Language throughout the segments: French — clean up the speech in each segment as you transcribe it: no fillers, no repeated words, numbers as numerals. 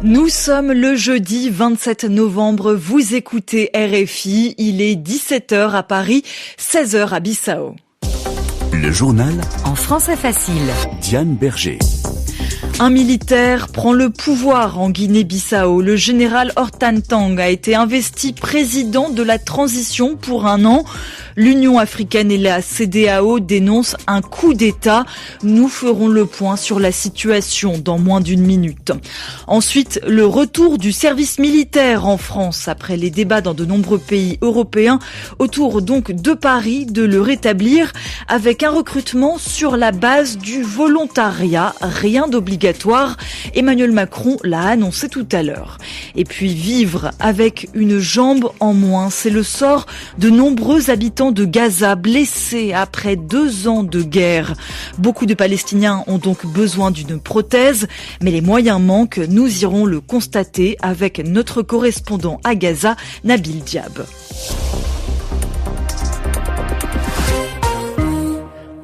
Nous sommes le jeudi 27 novembre, vous écoutez RFI, il est 17h à Paris, 16h à Bissau. Le journal en français facile. Diane Berger. Un militaire prend le pouvoir en Guinée-Bissau. Le général Hortan Tang a été investi président de la transition pour un an. L'Union africaine et la CEDEAO dénoncent un coup d'État. Nous ferons le point sur la situation dans moins d'une minute. Ensuite, le retour du service militaire en France après les débats dans de nombreux pays européens. Autour donc de Paris de le rétablir avec un recrutement sur la base du volontariat. Rien d'obligatoire. Emmanuel Macron l'a annoncé tout à l'heure. Et puis vivre avec une jambe en moins, c'est le sort de nombreux habitants de Gaza blessés après 2 ans de guerre. Beaucoup de Palestiniens ont donc besoin d'une prothèse, mais les moyens manquent. Nous irons le constater avec notre correspondant à Gaza, Nabil Diab.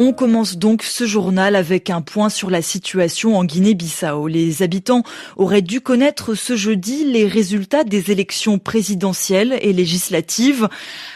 On commence donc ce journal avec un point sur la situation en Guinée-Bissau. Les habitants auraient dû connaître ce jeudi les résultats des élections présidentielles et législatives.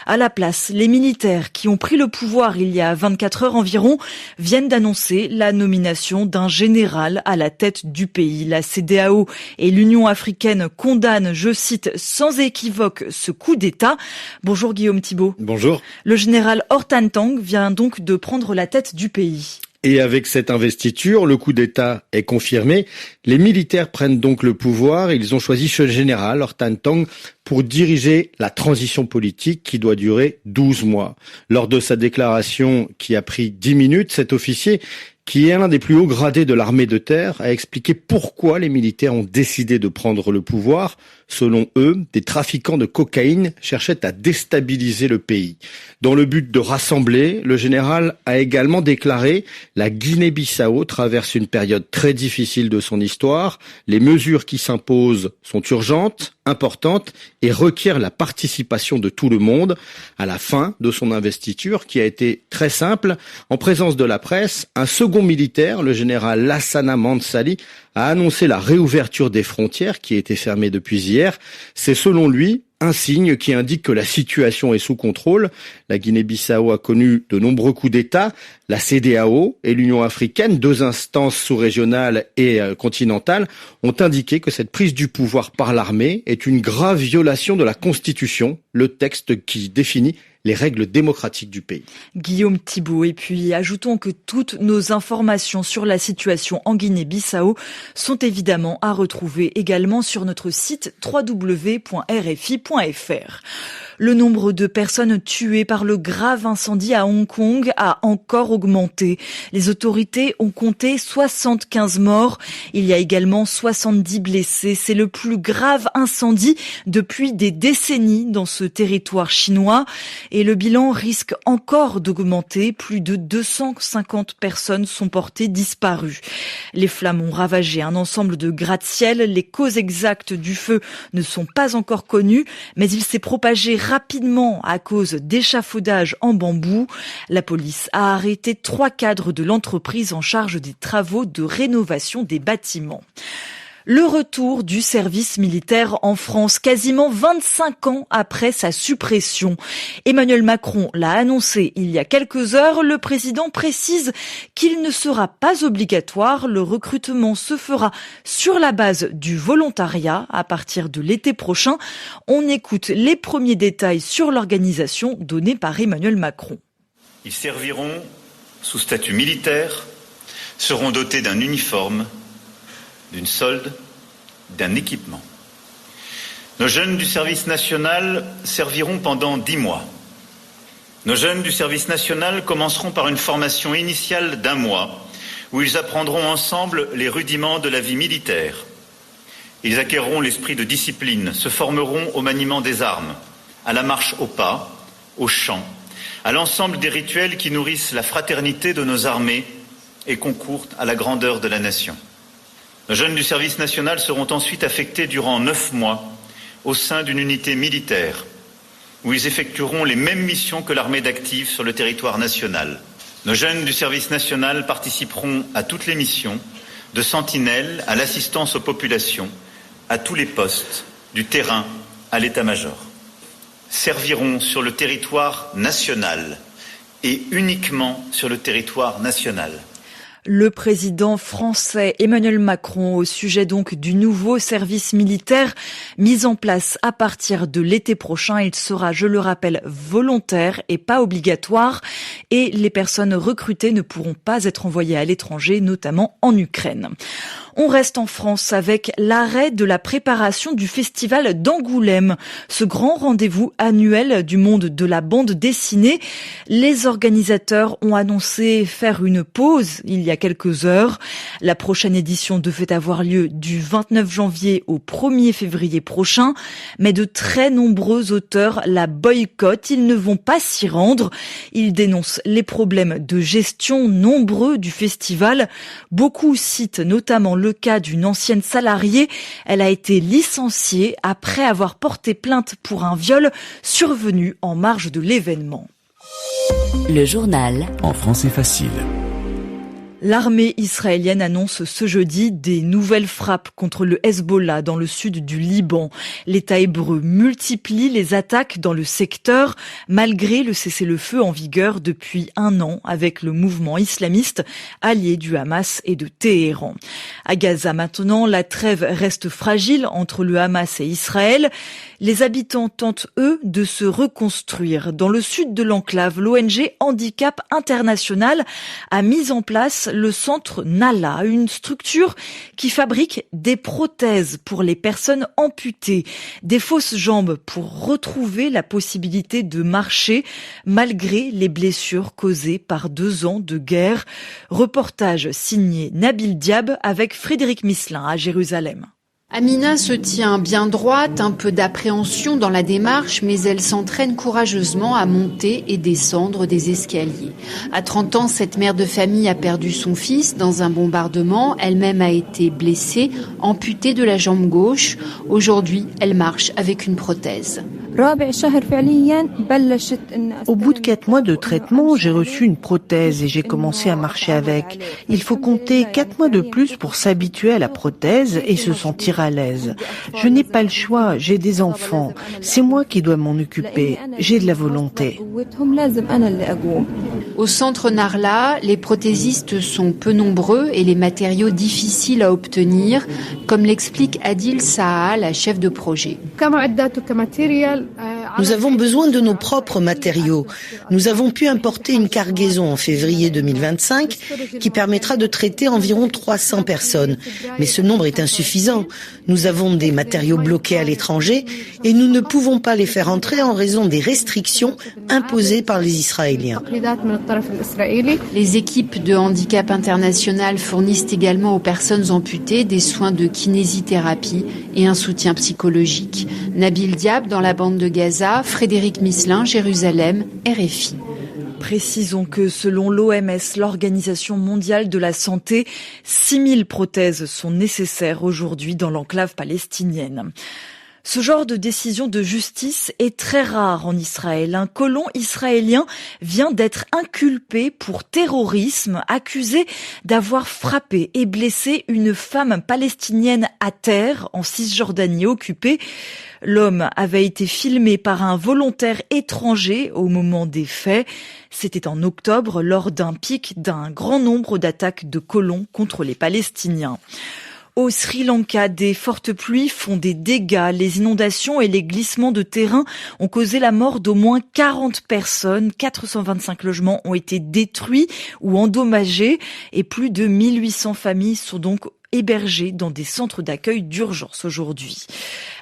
À la place, les militaires qui ont pris le pouvoir il y a 24 heures environ viennent d'annoncer la nomination d'un général à la tête du pays. La CEDEAO et l'Union africaine condamnent, je cite, sans équivoque ce coup d'État. Bonjour Guillaume Thibault. Bonjour. Le général Hortan Tang vient donc de prendre la tête du pays. Et avec cette investiture, le coup d'État est confirmé. Les militaires prennent donc le pouvoir. Ils ont choisi ce général, Hortan Tang, pour diriger la transition politique qui doit durer 12 mois. Lors de sa déclaration qui a pris 10 minutes, cet officier, qui est l'un des plus hauts gradés de l'armée de terre, a expliqué pourquoi les militaires ont décidé de prendre le pouvoir. Selon eux, des trafiquants de cocaïne cherchaient à déstabiliser le pays. Dans le but de rassembler, le général a également déclaré « La Guinée-Bissau traverse une période très difficile de son histoire. Les mesures qui s'imposent sont urgentes, importantes et requièrent la participation de tout le monde ». À la fin de son investiture, qui a été très simple, en présence de la presse, un second militaire, le général Lassana Mansali, a annoncé la réouverture des frontières qui étaient fermées depuis hier. C'est selon lui un signe qui indique que la situation est sous contrôle. La Guinée-Bissau a connu de nombreux coups d'État. La CEDEAO et l'Union africaine, 2 instances sous-régionales et continentales, ont indiqué que cette prise du pouvoir par l'armée est une grave violation de la Constitution, le texte qui définit les règles démocratiques du pays. Guillaume Thibault. Et puis, ajoutons que toutes nos informations sur la situation en Guinée-Bissau sont évidemment à retrouver également sur notre site www.rfi.fr. Le nombre de personnes tuées par le grave incendie à Hong Kong a encore augmenté. Les autorités ont compté 75 morts. Il y a également 70 blessés. C'est le plus grave incendie depuis des décennies dans ce territoire chinois. Et le bilan risque encore d'augmenter. Plus de 250 personnes sont portées disparues. Les flammes ont ravagé un ensemble de gratte-ciel. Les causes exactes du feu ne sont pas encore connues, mais il s'est propagé rapidement à cause d'échafaudages en bambou. La police a arrêté 3 cadres de l'entreprise en charge des travaux de rénovation des bâtiments. Le retour du service militaire en France, quasiment 25 ans après sa suppression. Emmanuel Macron l'a annoncé il y a quelques heures. Le président précise qu'il ne sera pas obligatoire. Le recrutement se fera sur la base du volontariat à partir de l'été prochain. On écoute les premiers détails sur l'organisation donnée par Emmanuel Macron. Ils serviront sous statut militaire, seront dotés d'un uniforme, d'une solde, d'un équipement. Nos jeunes du service national serviront pendant 10 mois. Nos jeunes du service national commenceront par une formation initiale d'1 mois, où ils apprendront ensemble les rudiments de la vie militaire. Ils acquerront l'esprit de discipline, se formeront au maniement des armes, à la marche au pas, au chant, à l'ensemble des rituels qui nourrissent la fraternité de nos armées et concourent à la grandeur de la nation. Nos jeunes du service national seront ensuite affectés durant 9 mois au sein d'une unité militaire où ils effectueront les mêmes missions que l'armée d'active sur le territoire national. Nos jeunes du service national participeront à toutes les missions, de sentinelle à l'assistance aux populations, à tous les postes, du terrain à l'état-major. Serviront sur le territoire national et uniquement sur le territoire national. Le président français Emmanuel Macron au sujet donc du nouveau service militaire mis en place à partir de l'été prochain. Il sera, je le rappelle, volontaire et pas obligatoire et les personnes recrutées ne pourront pas être envoyées à l'étranger, notamment en Ukraine. On reste en France avec l'arrêt de la préparation du festival d'Angoulême, ce grand rendez-vous annuel du monde de la bande dessinée. Les organisateurs ont annoncé faire une pause il y a quelques heures. La prochaine édition devait avoir lieu du 29 janvier au 1er février prochain, mais de très nombreux auteurs la boycottent. Ils ne vont pas s'y rendre. Ils dénoncent les problèmes de gestion nombreux du festival. Beaucoup citent notamment le cas d'une ancienne salariée. Elle a été licenciée après avoir porté plainte pour un viol survenu en marge de l'événement. Le journal en français facile. L'armée israélienne annonce ce jeudi des nouvelles frappes contre le Hezbollah dans le sud du Liban. L'État hébreu multiplie les attaques dans le secteur malgré le cessez-le-feu en vigueur depuis 1 an avec le mouvement islamiste allié du Hamas et de Téhéran. À Gaza maintenant, la trêve reste fragile entre le Hamas et Israël. Les habitants tentent, eux, de se reconstruire. Dans le sud de l'enclave, l'ONG Handicap International a mis en place le centre Nala, une structure qui fabrique des prothèses pour les personnes amputées, des fausses jambes pour retrouver la possibilité de marcher malgré les blessures causées par 2 ans de guerre. Reportage signé Nabil Diab avec Frédéric Misselin à Jérusalem. Amina se tient bien droite, un peu d'appréhension dans la démarche, mais elle s'entraîne courageusement à monter et descendre des escaliers. À 30 ans, cette mère de famille a perdu son fils dans un bombardement. Elle-même a été blessée, amputée de la jambe gauche. Aujourd'hui, elle marche avec une prothèse. Au bout de 4 mois de traitement, j'ai reçu une prothèse et j'ai commencé à marcher avec. Il faut compter 4 mois de plus pour s'habituer à la prothèse et se sentir à l'aise. Je n'ai pas le choix, j'ai des enfants. C'est moi qui dois m'en occuper. J'ai de la volonté. Au centre Narla, les prothésistes sont peu nombreux et les matériaux difficiles à obtenir, comme l'explique Adil Saha, la chef de projet. Nous avons besoin de nos propres matériaux. Nous avons pu importer une cargaison en février 2025 qui permettra de traiter environ 300 personnes. Mais ce nombre est insuffisant. Nous avons des matériaux bloqués à l'étranger et nous ne pouvons pas les faire entrer en raison des restrictions imposées par les Israéliens. Les équipes de Handicap International fournissent également aux personnes amputées des soins de kinésithérapie et un soutien psychologique. Nabil Diab dans la bande de Gaza, Frédéric Misselin, Jérusalem, RFI. Précisons que selon l'OMS, l'Organisation mondiale de la santé, 6000 prothèses sont nécessaires aujourd'hui dans l'enclave palestinienne. Ce genre de décision de justice est très rare en Israël. Un colon israélien vient d'être inculpé pour terrorisme, accusé d'avoir frappé et blessé une femme palestinienne à terre en Cisjordanie occupée. L'homme avait été filmé par un volontaire étranger au moment des faits. C'était en octobre, lors d'un pic d'un grand nombre d'attaques de colons contre les Palestiniens. Au Sri Lanka, des fortes pluies font des dégâts. Les inondations et les glissements de terrain ont causé la mort d'au moins 40 personnes. 425 logements ont été détruits ou endommagés et plus de 1800 familles sont donc hébergée dans des centres d'accueil d'urgence aujourd'hui.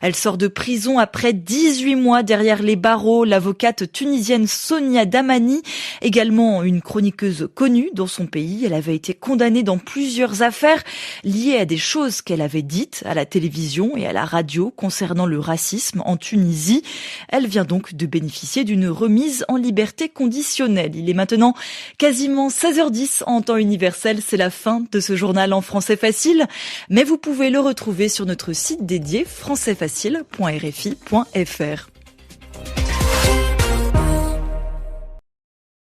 Elle sort de prison après 18 mois derrière les barreaux. L'avocate tunisienne Sonia Damani, également une chroniqueuse connue dans son pays, elle avait été condamnée dans plusieurs affaires liées à des choses qu'elle avait dites à la télévision et à la radio concernant le racisme en Tunisie. Elle vient donc de bénéficier d'une remise en liberté conditionnelle. Il est maintenant quasiment 16h10 en temps universel. C'est la fin de ce journal en français facile. Mais vous pouvez le retrouver sur notre site dédié françaisfacile.rfi.fr.